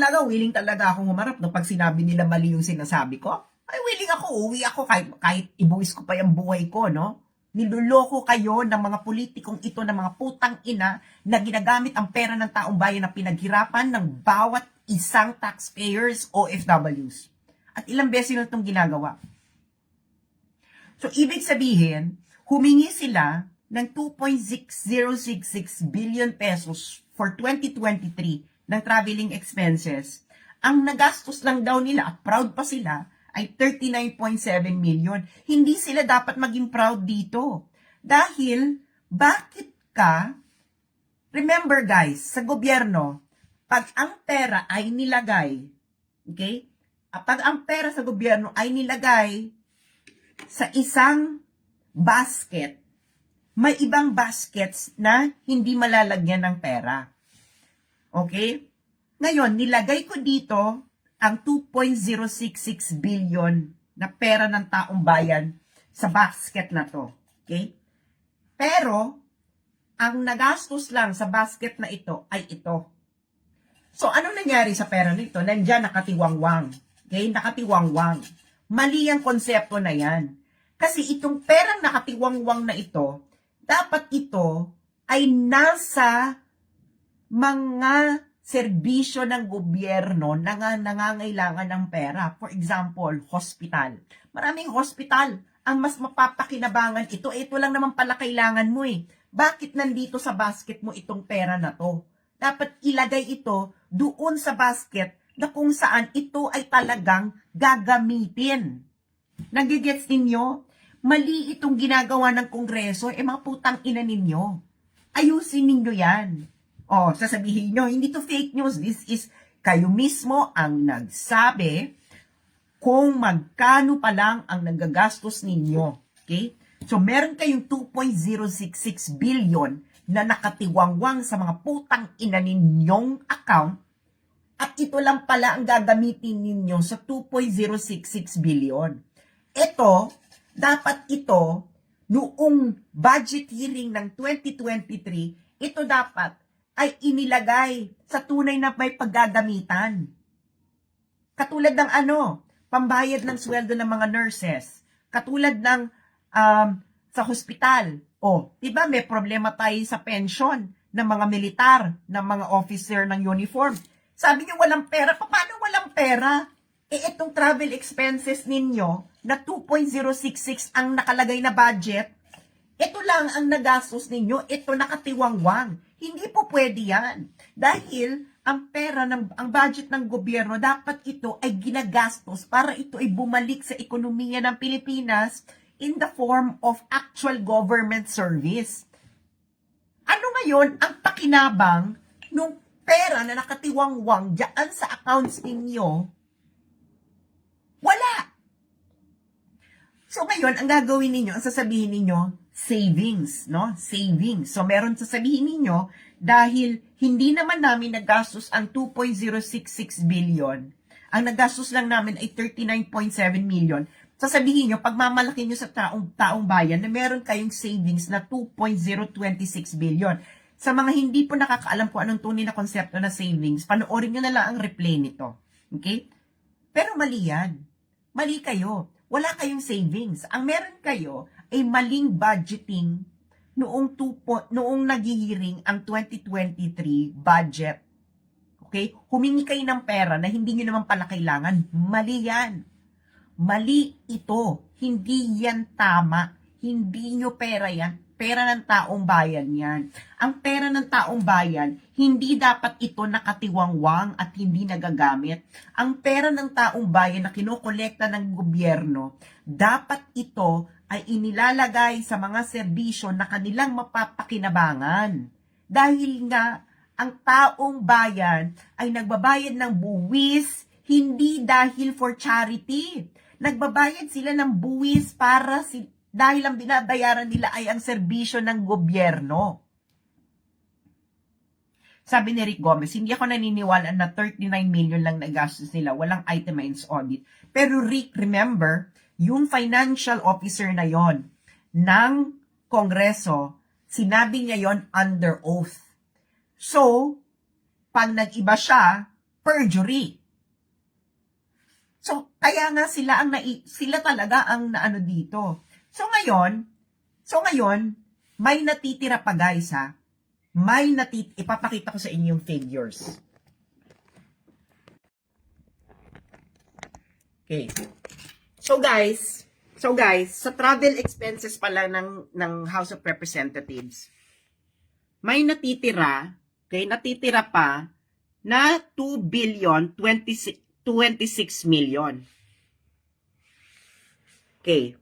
talaga, willing talaga akong humarap no, pag sinabi nila mali yung sinasabi ko. Ay, willing ako, uwi ako kahit ibuwis ko pa yung buhay ko, no? Niluloko kayo ng mga politikong ito, ng mga putang ina na ginagamit ang pera ng taong bayan na pinaghirapan ng bawat isang taxpayers, OFWs. At ilang beses nila itong ginagawa. So, ibig sabihin, humingi sila ng 2.6066 billion pesos for 2023 ng traveling expenses. Ang nagastos lang daw nila, at proud pa sila, ay 39.7 million. Hindi sila dapat maging proud dito. Dahil, bakit ka, remember guys, sa gobyerno, pag ang pera ay nilagay, okay? Pag ang pera sa gobyerno ay nilagay sa isang basket, may ibang baskets na hindi malalagyan ng pera. Okay? Ngayon, nilagay ko dito ang 2.066 billion na pera ng taong bayan sa basket na to. Okay? Pero, ang nagastos lang sa basket na ito ay ito. So, ano nangyari sa pera nito? Nandiyan nakatiwangwang. Okay? Nakatiwangwang. Mali ang konsepto na yan. Kasi itong perang nakatiwangwang na ito, dapat ito ay nasa mga serbisyo ng gobyerno na nangangailangan ng pera. For example, hospital. Maraming hospital ang mas mapapakinabangan ito. Ito lang naman pala kailangan mo eh. Bakit nandito sa basket mo itong pera na to? Dapat ilagay ito doon sa basket na kung saan ito ay talagang gagamitin. Nagigets ninyo? Mali itong ginagawa ng Kongreso. Mga putang ina ninyo. Ayusin ninyo yan. O, sasabihin nyo, hindi to fake news. This is kayo mismo ang nagsabi kung magkano pa lang ang nagagastos ninyo. Okay? So, meron kayong 2.066 billion na nakatiwangwang sa mga putang ina ninyong account at ito lang pala ang gagamitin ninyo sa 2.066 billion. Ito, dapat ito, noong budget hearing ng 2023, ito dapat ay inilagay sa tunay na may paggagamitan. Katulad ng pambayad ng sweldo ng mga nurses. Katulad ng sa hospital. Diba may problema tayo sa pension ng mga militar, ng mga officer ng uniform. Sabi niyo walang pera. Paano walang pera? Itong travel expenses ninyo na 2.066 ang nakalagay na budget, ito lang ang nagastos ninyo, ito nakatiwangwang. Hindi po pwede yan. Dahil ang pera, ang budget ng gobyerno, dapat ito ay ginagastos para ito ay bumalik sa ekonomiya ng Pilipinas in the form of actual government service. Ano ngayon ang pakinabang nung pera na nakatiwangwang dyan sa accounts ninyo? Wala. So ngayon, ang gagawin ninyo, ang sasabihin ninyo, savings, no? Savings. So meron sasabihin ninyo, dahil hindi naman namin nagastos ang 2.066 billion, ang nagastos lang namin ay 39.7 million, sasabihin nyo, pagmamalaki nyo sa taong bayan na meron kayong savings na 2.026 billion. Sa mga hindi po nakakaalam kung anong tunay na konsepto na savings, panoorin nyo na lang ang replay nito. Okay? Pero mali yan. Mali kayo. Wala kayong savings. Ang meron kayo ay maling budgeting noong naghihiring ang 2023 budget. Okay? Humingi kayo ng pera na hindi nyo naman pala kailangan. Mali yan. Mali ito. Hindi yan tama. Hindi nyo pera yan. Pera ng taong bayan yan. Ang pera ng taong bayan, hindi dapat ito nakatiwangwang at hindi nagagamit. Ang pera ng taong bayan na kinokolekta ng gobyerno, dapat ito ay inilalagay sa mga serbisyo na kanilang mapapakinabangan. Dahil nga, ang taong bayan ay nagbabayad ng buwis, hindi dahil for charity. Nagbabayad sila ng buwis dahil ang binabayaran nila ay ang serbisyo ng gobyerno. Sabi ni Rick Gomez, hindi ako naniniwala na 39 million lang nagastos nila, walang itemized audit. Pero Rick, remember, yung financial officer na yon ng Kongreso, sinabi niya yon under oath. So, pag nag-iba siya, perjury. So, kaya nga sila talaga ang naano dito. So ngayon, may natitira pa guys ha. Ipapakita ko sa inyo yung figures. Okay. So guys, sa travel expenses pala ng House of Representatives, may natitira pa na 2,026 million. Okay.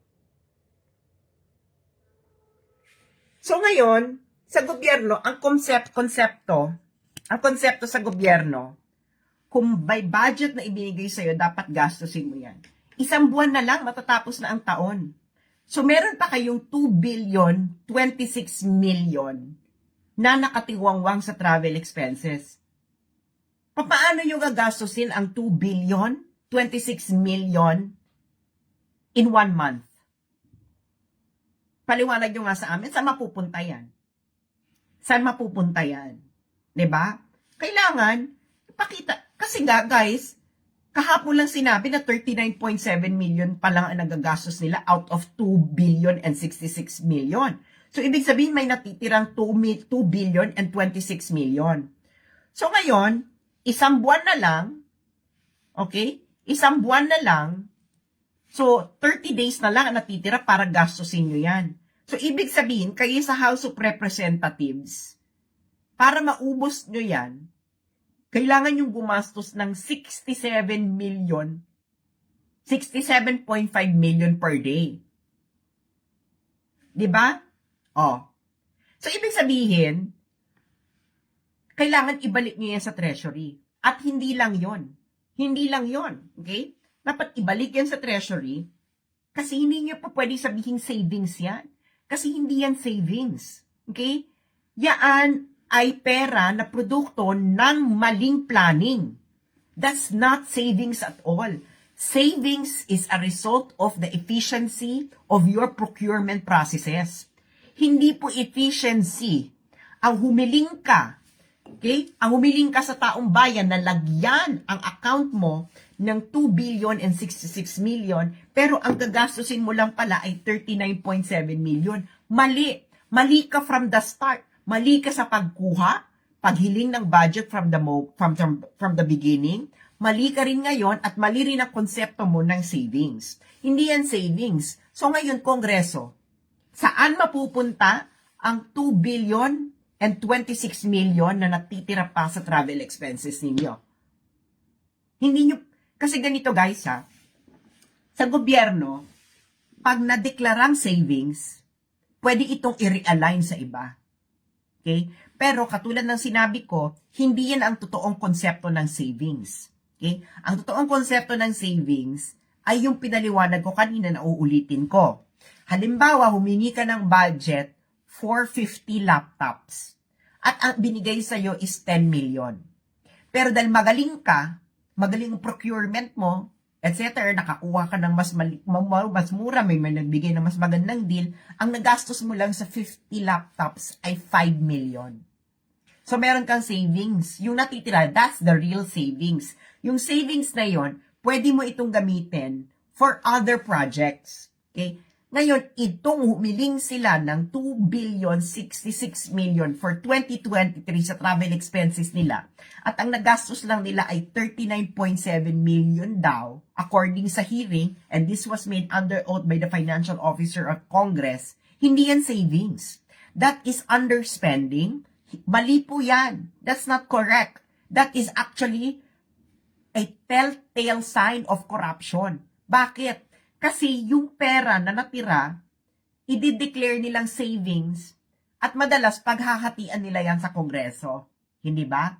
So ngayon, sa gobyerno, ang konsepto sa gobyerno, kung by budget na ibinigay sa'yo, dapat gastusin mo yan. Isang buwan na lang, matatapos na ang taon. So meron pa kayong 2,026 million na nakatiwangwang sa travel expenses. Paano nyo gagastusin ang 2,026 million in 1 month? Paliwanag nyo nga sa amin, saan mapupunta yan? Saan mapupunta yan? 'Di ba? Kailangan, ipakita. Kasi nga, guys, kahapon lang sinabi na 39.7 million pa lang ang nagagastos nila out of 2 billion and 66 million. So, ibig sabihin, may natitirang 2 billion and 26 million. So, ngayon, isang buwan na lang, okay? Isang buwan na lang, so 30 days na lang ang natitira para gastusin nyo yan. So, ibig sabihin, kayo sa House of Representatives, para maubos nyo yan, kailangan yung gumastos ng 67.5 million per day. Diba? Oh. So, ibig sabihin, kailangan ibalik nyo yan sa treasury. At hindi lang yon. Hindi lang yon. Okay? Dapat ibalik yan sa treasury kasi hindi nyo pa pwede sabihin savings yan. Kasi hindi yan savings. Okay? Yan ay pera na produkto ng maling planning. That's not savings at all. Savings is a result of the efficiency of your procurement processes. Hindi po efficiency ang humiling ka. Okay? Ang humiling ka sa taong bayan na lagyan ang account mo ng 2 billion and 66 million, pero ang gagastusin mo lang pala ay 39.7 million. Mali. Mali ka from the start. Mali ka sa pagkuha, paghiling ng budget from the beginning. Mali ka rin ngayon at mali rin ang konsepto mo ng savings. Hindi yan savings. So ngayon, Kongreso, saan mapupunta ang 2 billion and 26 million na natitira pa sa travel expenses ninyo? Hindi nyo, kasi ganito guys ha, sa gobyerno, pag nadeklarang savings, pwede itong i-realign sa iba. Okay? Pero katulad ng sinabi ko, hindi yan ang totoong konsepto ng savings. Okay? Ang totoong konsepto ng savings ay yung pinaliwanag ko kanina na uulitin ko. Halimbawa, humingi ka ng budget for 50 laptops at ang binigay sa'yo is 10 million. Pero dahil magaling ka, magaling ang procurement mo, etc., nakakuha ka ng mas mura, may nagbigay ng mas magandang deal, ang nagastos mo lang sa 50 laptops ay 5 million. So, meron kang savings. Yung natitira, that's the real savings. Yung savings na yon, pwede mo itong gamitin for other projects. Okay? Ngayon, itong humiling sila ng 2 billion 66 million for 2023 sa travel expenses nila. At ang nagastos lang nila ay 39.7 million daw, according sa hearing, and this was made under oath by the financial officer of Congress. Hindi yan savings. That is underspending. Mali po yan. That's not correct. That is actually a telltale sign of corruption. Bakit? Kasi yung pera na natira, i-declare nilang savings at madalas paghahatian nila yan sa Kongreso. Hindi ba?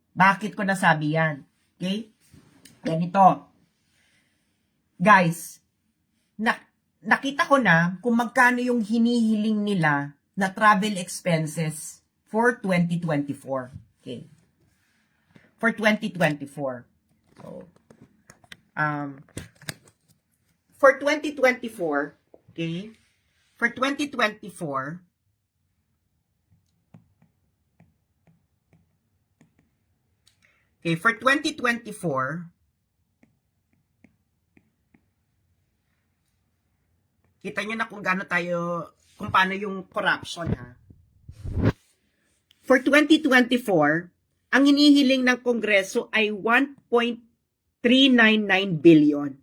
Bakit ko nasabi yan? Okay? Ganito. Guys, nakita ko na kung magkano yung hinihiling nila na travel expenses for 2024. Okay. For 2024. So, for 2024, okay, for 2024, Okay, for 2024, kita nyo na kung kung paano yung corruption, ha. For 2024, ang hinihiling ng Kongreso ay 1.399 billion.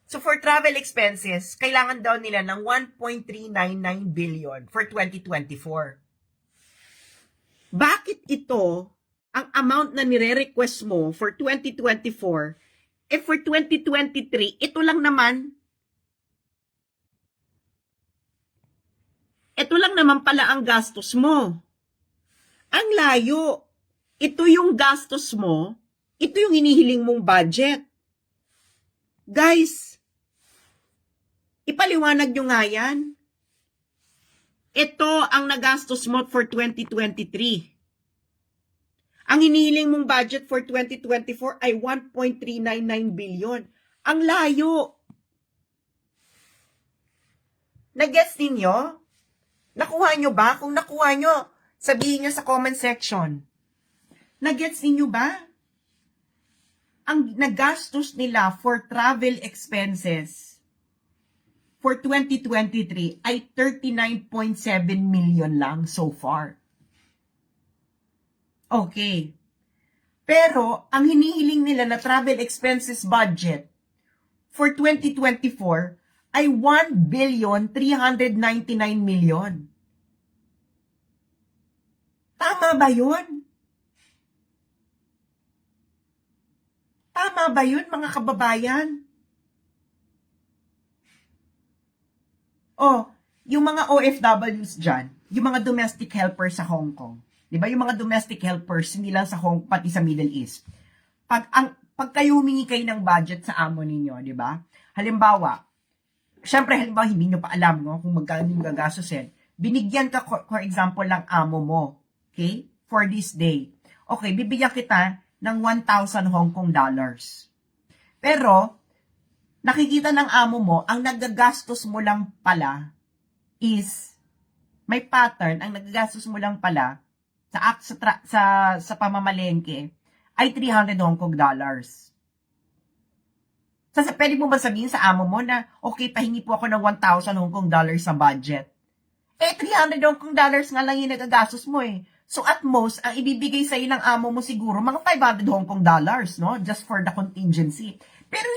So for travel expenses, kailangan daw nila ng 1.399 billion for 2024. Bakit ito ang amount na nire-request mo for 2024? For 2023, ito lang naman pala ang gastos mo. Ang layo. Ito yung gastos mo. Ito yung hinihiling mong budget. Guys, ipaliwanag nyo nga yan. Ito ang nagastos mo for 2023. Ang hinihiling mong budget for 2024 ay 1.399 billion. Ang layo. Nag-gets ninyo? Nakuha nyo ba? Kung nakuha nyo, sabihin nyo sa comment section. Nag-gets ninyo ba? Ang nagastos nila for travel expenses for 2023 ay 39.7 million lang so far. Okay. Pero, ang hinihiling nila na travel expenses budget for 2024 ay 1,399 million. Tama ba yun? Tama ba yun, mga kababayan? Yung mga OFWs dyan, yung mga domestic helpers sa Hong Kong, di ba? Yung mga domestic helpers, hindi lang sa Hong Kong, pati sa Middle East. Pag kayo humingi kayo ng budget sa amo ninyo, di ba? Halimbawa, hindi nyo pa alam, no, kung magkano yung gagastusin. Binigyan ka, for example, lang amo mo, okay, for this day. Okay, bibigyan kita ng 1,000 Hong Kong dollars. Pero, nakikita ng amo mo, ang nagagastos mo lang pala is, may pattern, ang nagagastos mo lang pala sa pamamalengke ay 300 Hong Kong dollars. Pwede mo ba sabihin sa amo mo na, okay, pahingi po ako ng 1,000 Hong Kong dollars sa budget? 300 Hong Kong dollars nga lang yung nagagastos mo eh. So at most, ang ibibigay sa'yo ng amo mo siguro, mga 500 Hong Kong dollars, no? Just for the contingency. Pero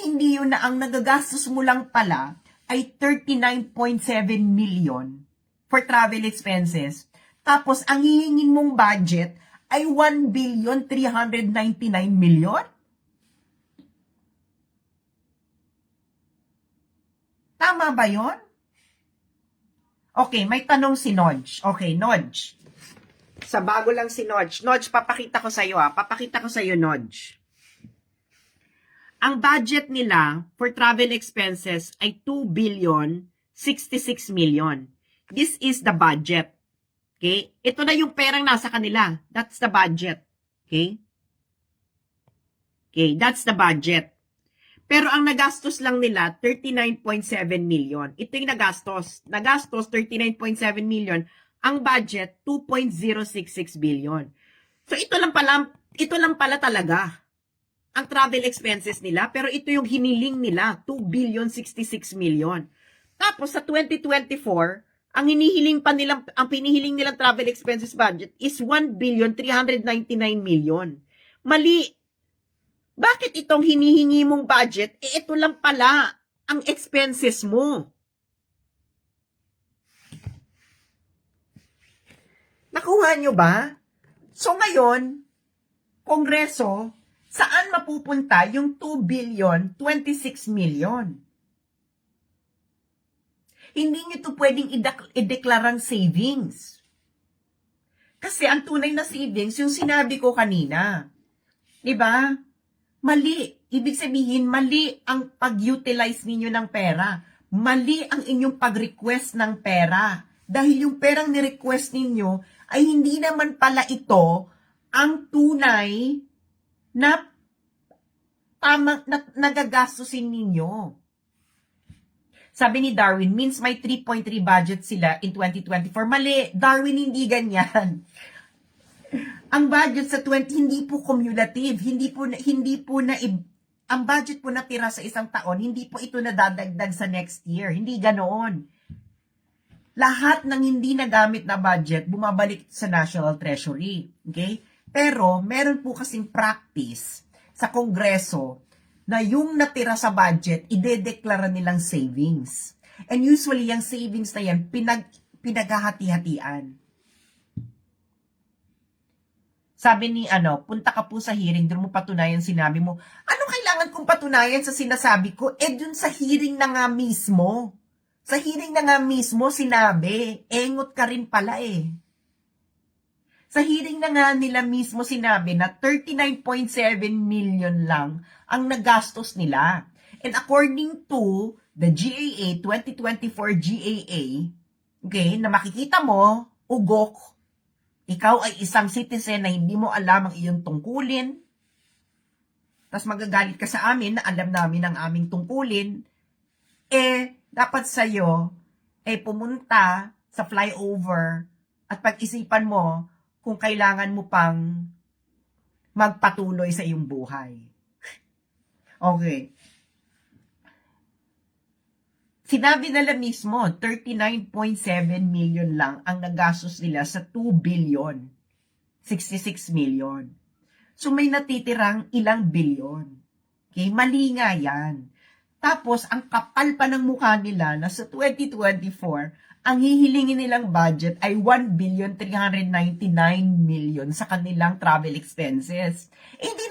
hindi yun na ang nagagastos mo lang pala ay 39.7 million for travel expenses. Tapos, ang hihingin mong budget ay 1,399 million? Tama ba yun? Okay, may tanong si Nodge. Okay, Nodge. Sa bago lang si Nodge. Nodge, papakita ko sa'yo Papakita ko sa'yo, Nodge. Ang budget nila for travel expenses ay 2,066 million. This is the budget. Okay? Ito na yung perang nasa kanila. That's the budget. Okay? Okay, that's the budget. Pero ang nagastos lang nila, 39.7 million. Ito yung nagastos. Nagastos, 39.7 million. Ang budget, 2.066 billion. So ito lang pala talaga ang travel expenses nila. Pero ito yung hiniling nila, 2,066 million. Tapos sa 2024, ang pinihiling nilang travel expenses budget is 1,399 million. Mali. Bakit itong hinihingi mong budget, ito lang pala ang expenses mo? Nakuha nyo ba? So ngayon, Kongreso, saan mapupunta yung 2,026 million? Hindi nyo ito pwedeng ideklarang savings. Kasi ang tunay na savings, yung sinabi ko kanina. Diba? Mali. Ibig sabihin, mali ang pag-utilize ninyo ng pera. Mali ang inyong pag-request ng pera. Dahil yung perang ni-request ninyo ay hindi naman pala ito ang tunay na nagagastusin ninyo. Sabi ni Darwin, means may 3.3 budget sila in 2024. Mali. Darwin, hindi ganyan. Ang budget sa 20 hindi po cumulative, ang budget po natira sa isang taon, hindi po ito nadadagdag sa next year. Hindi ganoon. Lahat ng hindi nagamit na budget bumabalik sa National Treasury. Okay? Pero meron po kasing practice sa Kongreso na yung natira sa budget, idedeklara nilang savings. And usually, yung savings na yan, pinaghahati-hatian. Sabi ni punta ka po sa hearing, doon mo patunayan sinabi mo. Ano kailangan kong patunayan sa sinasabi ko? Dun sa hearing na nga mismo. Sa hearing na nga mismo, sinabi, engot ka rin pala eh. Sa hearing na nga nila mismo sinabi na 39.7 million lang ang nagastos nila. And according to the GAA, 2024 GAA, okay, na makikita mo, ugok, ikaw ay isang citizen na hindi mo alam ang iyong tungkulin, tapos magagalit ka sa amin na alam namin ang aming tungkulin, dapat sa'yo, pumunta sa flyover at pag-isipan mo kung kailangan mo pang magpatuloy sa iyong buhay. Okay. Sinabi nila mismo, 39.7 million lang ang nagastos nila sa 2 billion, 66 million. So may natitirang ilang bilyon. Okay, mali nga yan. Tapos, ang kapal pa ng mukha nila na sa 2024, ang hihilingin nilang budget ay 1,399,000,000 sa kanilang travel expenses. Hindi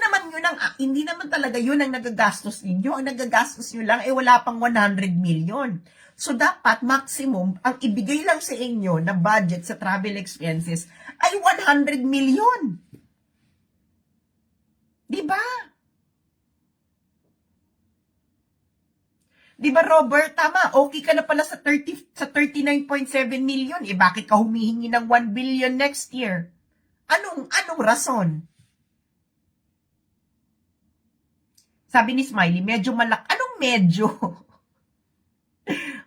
naman talaga yun ang nagagastos ninyo. Ang nagagastos nyo lang wala pang 100 million. So dapat maximum ang ibigay lang sa inyo na budget sa travel expenses ay 100 million. 'Di ba? 'Di ba, Robert? Tama. Okay ka na pala sa 39.7 million. Bakit ka humihingi ng 1 billion next year? Anong rason? Sabi ni Smiley, medyo malak. Anong medyo?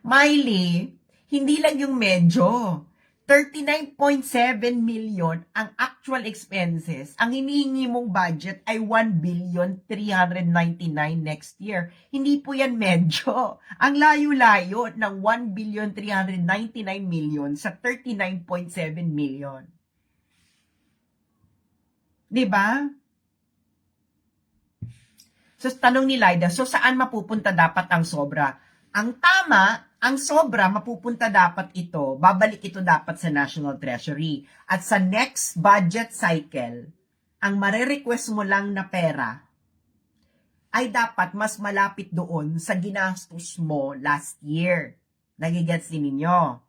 Miley, hindi lang yung medyo. 39.7 million ang actual expenses. Ang hinihingi mong budget ay 1,399,000,000 next year. Hindi po yan medyo. Ang layo-layo ng 1,399,000,000 sa 39.7 million. Diba? So, tanong ni Lyda, so saan mapupunta dapat ang sobra? Ang tama, ang sobra, mapupunta dapat ito, babalik ito dapat sa National Treasury. At sa next budget cycle, ang marirequest mo lang na pera ay dapat mas malapit doon sa ginastos mo last year. Nagigets din ninyo?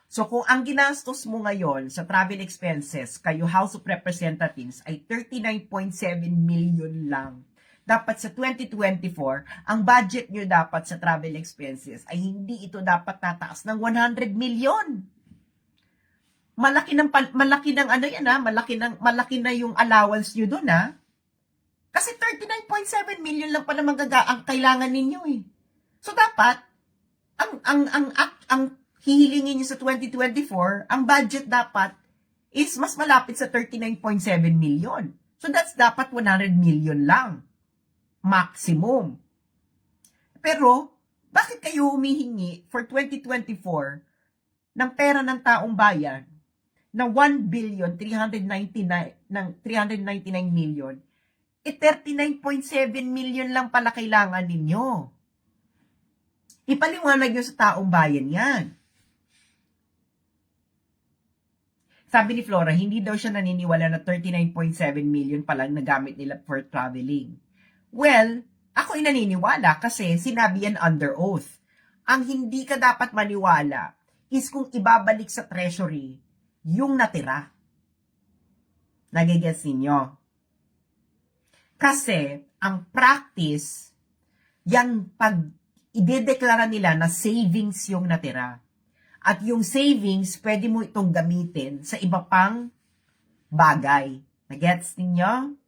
So kung ang ginastos mo ngayon sa travel expenses, kayo House of Representatives, ay 39.7 million lang, dapat sa 2024, ang budget nyo dapat sa travel expenses ay hindi ito dapat tataas ng 100 million. Malaki na yung allowance nyo doon Kasi 39.7 million lang pala ang kailangan ninyo So dapat ang hihilingin nyo sa 2024, ang budget dapat is mas malapit sa 39.7 million. So that's dapat 100 million lang. Maximum. Pero, bakit kayo humihingi for 2024 ng pera ng taong bayan na 1,399,000,000, 39.7 million lang pala kailangan ninyo. Ipaliwanag nyo sa taong bayan yan. Sabi ni Flora, hindi daw siya naniniwala na 39.7 million palang nagamit nila for traveling. Well, ako'y naniniwala kasi sinabi yan under oath. Ang hindi ka dapat maniwala is kung ibabalik sa treasury yung natira. Nagigets ninyo? Kasi, ang practice, yung pag idedeklara nila na savings yung natira. At yung savings, pwede mo itong gamitin sa iba pang bagay. Nagets ninyo?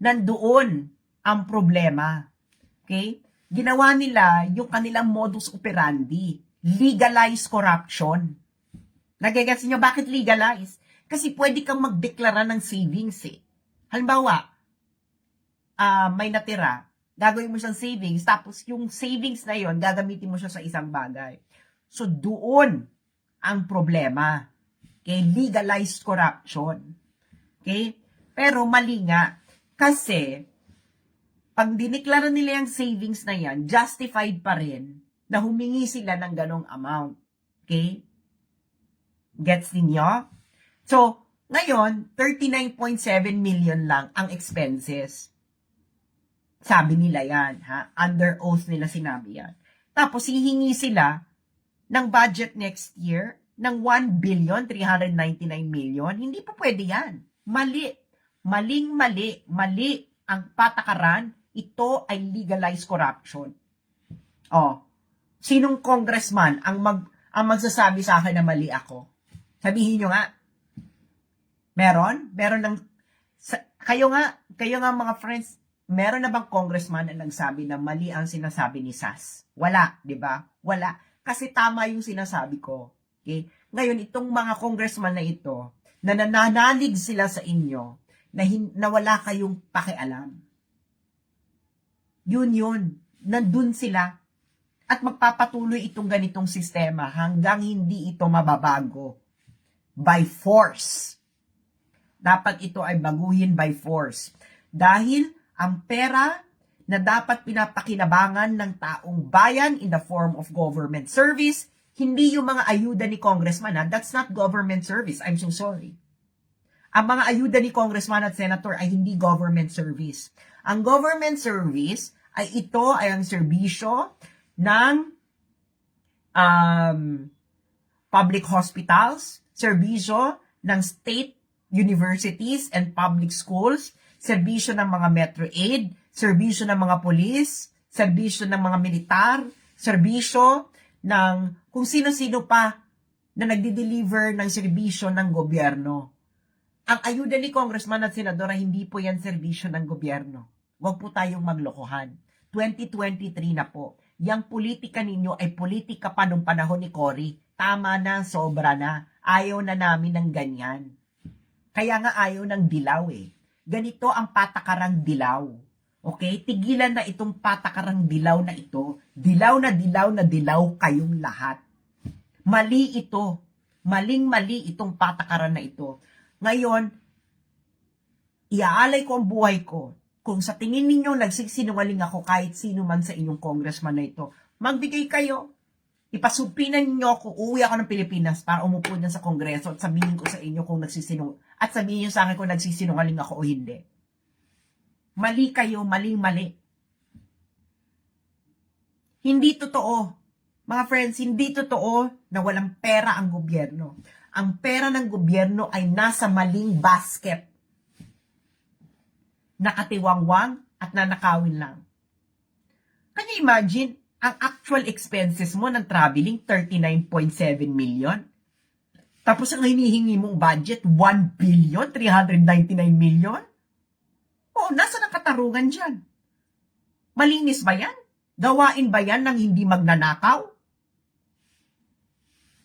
Nandoon ang problema. Okay? Ginawa nila yung kanilang modus operandi. Legalized corruption. Nagigets nyo bakit legalize? Kasi pwede kang magdeklara ng savings eh. Halimbawa, may natira, gagawin mo siyang savings, tapos yung savings na yon gagamitin mo siya sa isang bagay. So, doon ang problema. Okay? Legalized corruption. Okay? Pero mali nga. Kasi, pag diniklara nila yung savings na yan, justified pa rin na humingi sila ng ganong amount. Okay? Gets ninyo? So, ngayon, 39.7 million lang ang expenses. Sabi nila yan, ha? Under oath nila sinabi yan. Tapos, hihingi sila ng budget next year ng 1,399,000,000. Hindi pa pwede yan. Mali. Mali ang patakaran. Ito ay legalized corruption. Sinong congressman ang magsasabi sa akin na mali ako? Sabihin nyo nga. Meron ng kayo nga mga friends, meron na bang congressman na nagsabi na mali ang sinasabi ni Sas? Wala, 'di ba? Wala. Kasi tama yung sinasabi ko. Okay? Ngayon itong mga congressman na ito, na nananalig sila sa inyo na wala kayong pakialam. Yun. Nandun sila. At magpapatuloy itong ganitong sistema hanggang hindi ito mababago. By force. Dapat ito ay baguhin by force. Dahil ang pera na dapat pinapakinabangan ng taong bayan in the form of government service, hindi yung mga ayuda ni congressman. That's not government service. I'm so sorry. Ang mga ayuda ni congressman at senator ay hindi government service. Ang government service ay ito ay ang serbisyo ng public hospitals, serbisyo ng state universities and public schools, serbisyo ng mga Metro Aid, serbisyo ng mga polis, serbisyo ng mga militar, serbisyo ng kung sino-sino pa na nagdi-deliver ng serbisyo ng gobyerno. Ang ayuda ni congressman at senadora, hindi po yan serbisyo ng gobyerno. Huwag po tayong maglokohan. 2023 na po. Yang politika ninyo ay politika pa nung panahon ni Cory. Tama na, sobra na. Ayaw na namin ng ganyan. Kaya nga ayaw ng dilaw eh. Ganito ang patakarang dilaw. Okay? Tigilan na itong patakarang dilaw na ito. Dilaw na dilaw kayong lahat. Mali ito. Maling-mali itong patakaran na ito. Ngayon, iaalay ko ang buhay ko. Kung sa tingin ninyo nagsisinungaling ako kahit sino man sa inyong congressman na ito, magbigay kayo. Ipasupinan niyo ako, uuwi ako ng Pilipinas para umupo na sa kongreso at sabihin ko sa inyo kung at sabihin niyo sa akin kung nagsisinungaling ako o hindi. Mali kayo, maling-mali. Hindi totoo. Mga friends, hindi totoo na walang pera ang gobyerno. Ang pera ng gobyerno ay nasa maling basket. Nakatiwangwang at nanakawin lang. Can you imagine? Ang actual expenses mo ng traveling, 39.7 million. Tapos ang hinihingi mong budget, 1,399,000,000. Oh, nasa ang katarungan dyan? Malinis ba yan? Gawain ba yan ng hindi magnanakaw?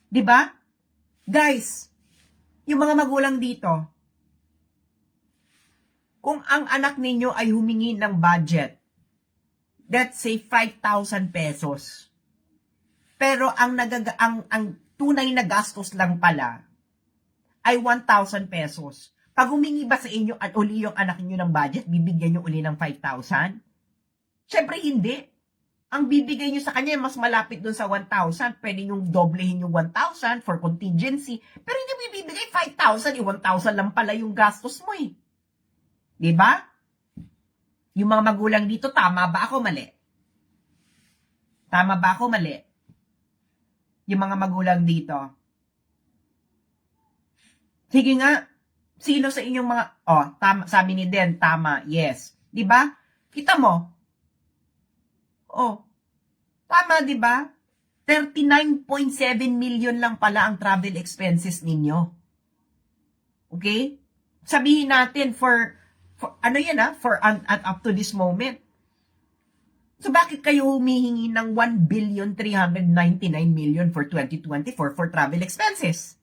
Diba? Guys, yung mga magulang dito, kung ang anak ninyo ay humingi ng budget, let's say 5,000 pesos. Pero ang tunay na gastos lang pala ay 1,000 pesos. Pag humingi ba sa inyo at uli yung anak niyo ng budget, bibigyan niyo uli ng 5,000? Syempre hindi. Ang bibigay niyo sa kanya mas malapit dun sa 1,000. Pwede niyo doblehin yung 1,000 for contingency. Pero hindi bibigay 5,000. 1,000 lang pala yung gastos mo eh. Diba? Yung mga magulang dito, tama ba ako mali? Tama ba ako mali? Yung mga magulang dito. Sige nga, sino sa inyong mga, tama, sabi ni Den, tama, yes. Diba? Kita mo? Tama diba? 39.7 million lang pala ang travel expenses ninyo. Okay? Sabihin natin for ano yan for up to this moment. So bakit kayo humihingi ng 1,399,000,000 for 2024 for travel expenses?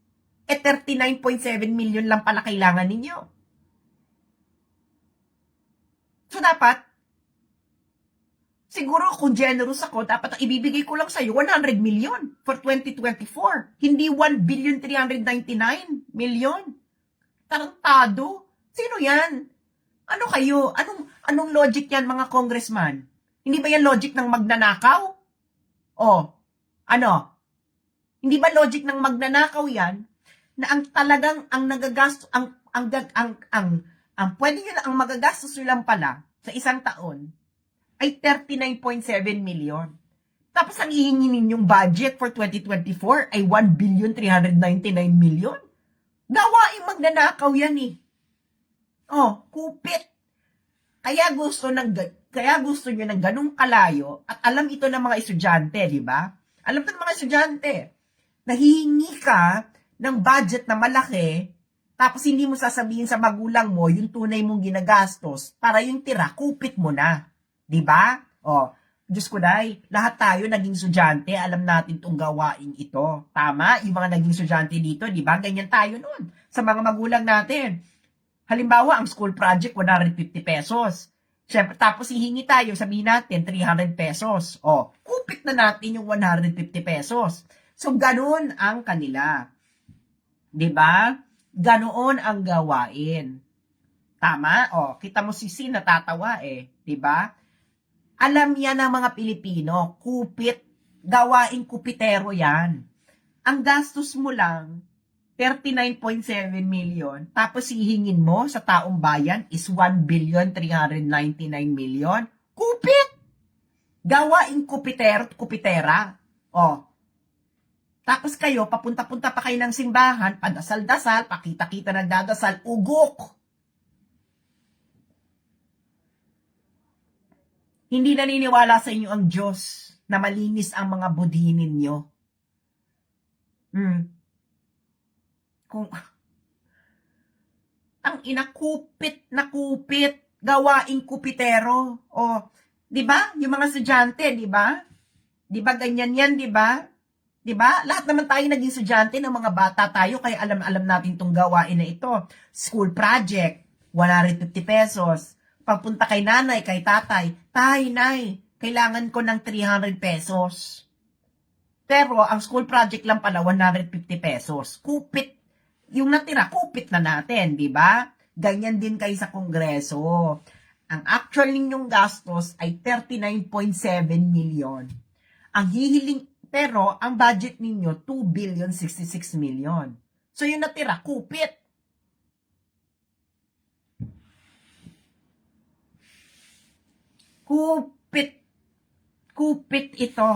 39.7 million lang pala kailangan ninyo. So, dapat, siguro kung generous ako, dapat ang ibibigay ko lang sa'yo 100 million for 2024. Hindi 1,399 million. Tarantado. Sino yan? Ano kayo? Anong logic yan, mga congressman? Hindi ba yan logic ng magnanakaw? Ano? Hindi ba logic ng magnanakaw yan na ang talagang ang nagagastos ang pwede nyo ang magagastos nyo lang pala sa isang taon ay 39.7 million. Tapos ang hihingi ninyong budget for 2024 ay 1,399 million. Gawaing magnanakaw yan eh. Kupit. Kaya gusto nyo ng ganung kalayo at alam ito ng mga estudyante, di ba? Alam ito ng mga estudyante. Nahihingi ka ng budget na malaki, tapos hindi mo sasabihin sa magulang mo yung tunay mong ginagastos para yung tira, kupit mo na. Di ba? Diyos ko dahil, lahat tayo naging estudyante, alam natin itong gawain ito. Tama? Yung mga naging estudyante dito, di ba? Ganyan tayo nun sa mga magulang natin. Halimbawa, ang school project, 150 pesos. Siyempre, tapos hihingi tayo, sabihin natin, 300 pesos. Kupit na natin yung 150 pesos. So, ganoon ang kanila. Diba? Ganoon ang gawain. Tama? Kita mo si Sin, natatawa eh. Diba? Alam yan ng mga Pilipino, kupit, gawaing kupitero yan. Ang gastos mo lang, 39.7 million, tapos hihingin mo sa taong bayan is 1,399 million. Kupit! Gawaing kupitera. Tapos kayo, papunta-punta pa kayo ng simbahan, padasal-dasal, pakita-kita nagdadasal, ugok. Hindi naniniwala sa inyo ang Diyos na malinis ang mga budhi ninyo. Kung ang inakupit na kupit, gawaing kupitero. Di ba? Yung mga estudyante, di ba? Di ba ganyan yan, di ba? Di ba? Lahat naman tayo naging estudyante ng mga bata tayo, kaya alam natin tong gawain na ito. School project, 150 pesos. Pagpunta kay nanay, kay tatay, nay, kailangan ko ng 300 pesos. Pero ang school project lang pala 150 pesos. Kupit. Yung natira, kupit na natin, di ba? Ganyan din kayo sa Kongreso. Ang actual ninyong gastos ay 39.7 million. Ang hihiling, pero ang budget ninyo, 2,066 million. So yung natira, kupit. Kupit ito.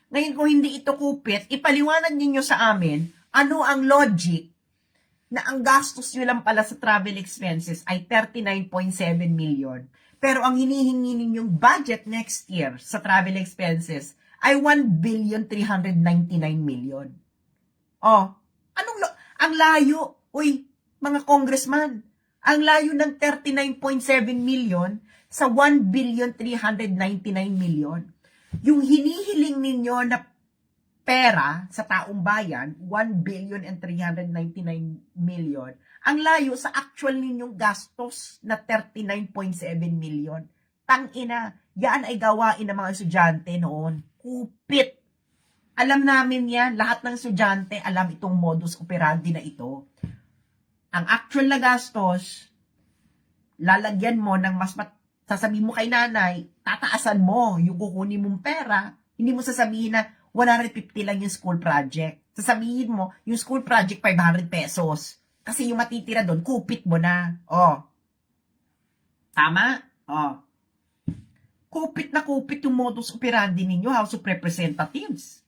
Ngayon kung hindi ito kupit, ipaliwanag ninyo sa amin ano ang logic na ang gastos nyo lang pala sa travel expenses ay 39.7 million. Pero ang hinihingi ninyong budget next year sa travel expenses ay 1,399 million. Ang layo, mga congressman, ang layo ng 39.7 million sa 1,399 million. Yung hinihiling ninyo na pera sa taong bayan, 1,399 million, ang layo sa actual ninyong gastos na 39.7 million. Tangina, yan ay gawain ng mga estudyante noon. Kupit. Alam namin yan, lahat ng estudyante alam itong modus operandi na ito. Ang actual na gastos, lalagyan mo ng sasabihin mo kay nanay, tataasan mo yung kukunin mong pera, hindi mo sasabihin na 150 lang yung school project. Sasabihin mo, yung school project 500 pesos. Kasi yung matitira doon, kupit mo na. Tama? Kupit na kupit yung modus operandi ninyo, House of Representatives.